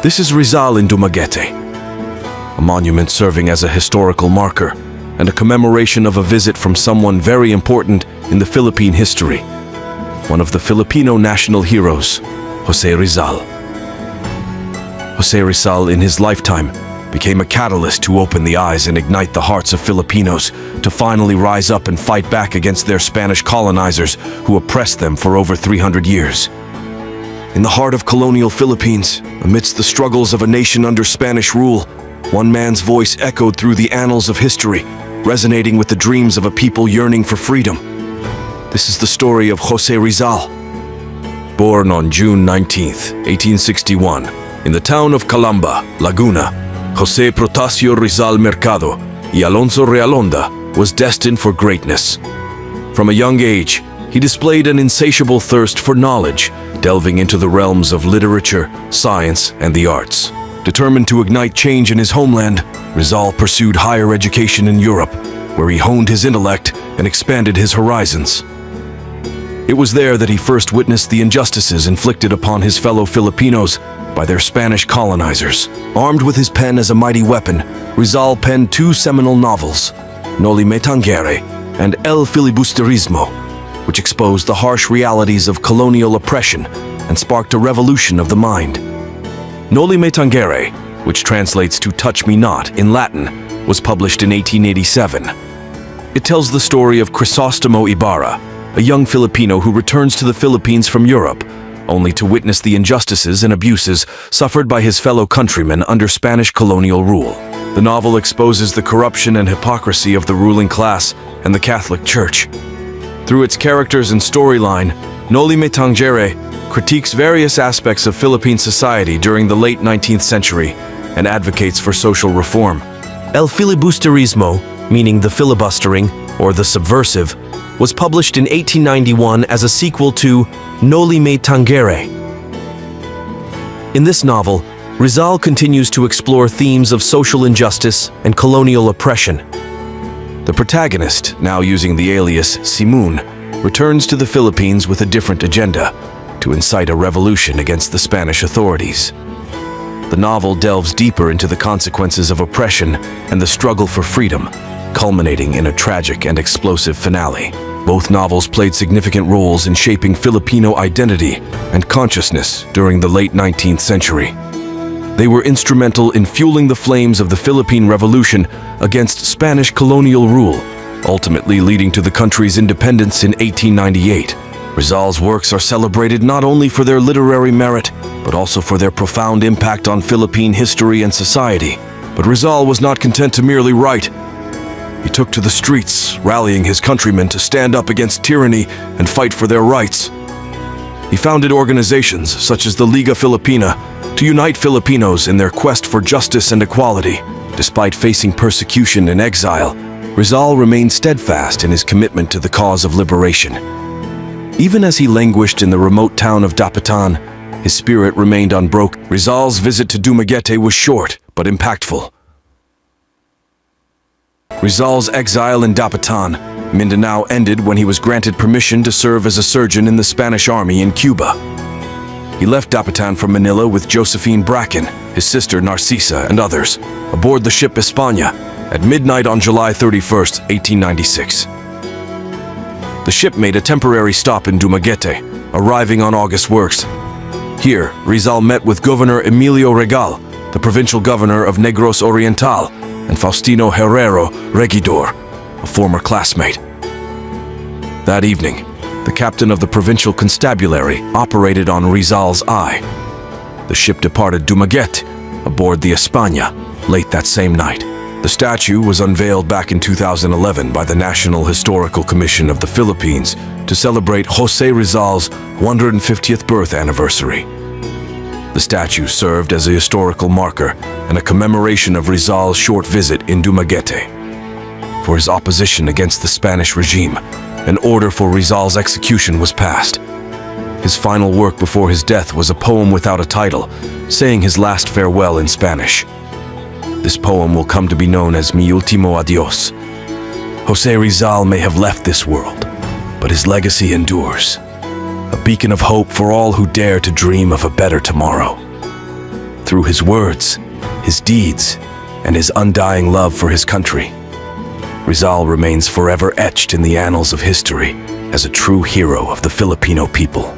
This is Rizal in Dumaguete, a monument serving as a historical marker and a commemoration of a visit from someone very important in the Philippine history, one of the Filipino national heroes, Jose Rizal. Jose Rizal, in his lifetime, became a catalyst to open the eyes and ignite the hearts of Filipinos to finally rise up and fight back against their Spanish colonizers who oppressed them for over 300 years. In the heart of colonial Philippines, amidst the struggles of a nation under Spanish rule, one man's voice echoed through the annals of history, resonating with the dreams of a people yearning for freedom. This is the story of Jose Rizal. Born on June 19, 1861, in the town of Calamba, Laguna, Jose Protasio Rizal Mercado y Alonso Realonda was destined for greatness. From a young age, he displayed an insatiable thirst for knowledge, delving into the realms of literature, science, and the arts. Determined to ignite change in his homeland, Rizal pursued higher education in Europe, where he honed his intellect and expanded his horizons. It was there that he first witnessed the injustices inflicted upon his fellow Filipinos by their Spanish colonizers. Armed with his pen as a mighty weapon, Rizal penned two seminal novels, Noli Me Tangere and El Filibusterismo, which exposed the harsh realities of colonial oppression and sparked a revolution of the mind. Noli Me Tangere, which translates to Touch Me Not in Latin, was published in 1887. It tells the story of Crisostomo Ibarra, a young Filipino who returns to the Philippines from Europe, only to witness the injustices and abuses suffered by his fellow countrymen under Spanish colonial rule. The novel exposes the corruption and hypocrisy of the ruling class and the Catholic Church. Through its characters and storyline, Noli Me Tangere critiques various aspects of Philippine society during the late 19th century and advocates for social reform. El Filibusterismo, meaning the filibustering or the subversive, was published in 1891 as a sequel to Noli Me Tangere. In this novel, Rizal continues to explore themes of social injustice and colonial oppression. The protagonist, now using the alias Simoon, returns to the Philippines with a different agenda, to incite a revolution against the Spanish authorities. The novel delves deeper into the consequences of oppression and the struggle for freedom, culminating in a tragic and explosive finale. Both novels played significant roles in shaping Filipino identity and consciousness during the late 19th century. They were instrumental in fueling the flames of the Philippine Revolution against Spanish colonial rule, ultimately leading to the country's independence in 1898. Rizal's works are celebrated not only for their literary merit, but also for their profound impact on Philippine history and society. But Rizal was not content to merely write. He took to the streets, rallying his countrymen to stand up against tyranny and fight for their rights. He founded organizations such as the Liga Filipina to unite Filipinos in their quest for justice and equality. Despite facing persecution and exile, Rizal remained steadfast in his commitment to the cause of liberation. Even as he languished in the remote town of Dapitan, his spirit remained unbroken. Rizal's visit to Dumaguete was short but impactful. Rizal's exile in Dapitan, Mindanao, ended when he was granted permission to serve as a surgeon in the Spanish army in Cuba. He left Dapitan for Manila with Josephine Bracken, his sister Narcisa, and others, aboard the ship España at midnight on July 31, 1896. The ship made a temporary stop in Dumaguete, arriving on August 1st. Here, Rizal met with Governor Emilio Regal, the provincial governor of Negros Oriental, and Faustino Herrero Regidor, a former classmate. That evening, the captain of the provincial constabulary operated on Rizal's eye. The ship departed Dumaguete aboard the España late that same night. The statue was unveiled back in 2011 by the National Historical Commission of the Philippines to celebrate Jose Rizal's 150th birth anniversary. The statue served as a historical marker and a commemoration of Rizal's short visit in Dumaguete. For his opposition against the Spanish regime, an order for Rizal's execution was passed. His final work before his death was a poem without a title, saying his last farewell in Spanish. This poem will come to be known as Mi Ultimo Adios. Jose Rizal may have left this world, but his legacy endures, a beacon of hope for all who dare to dream of a better tomorrow. Through his words, his deeds, and his undying love for his country, Rizal remains forever etched in the annals of history as a true hero of the Filipino people.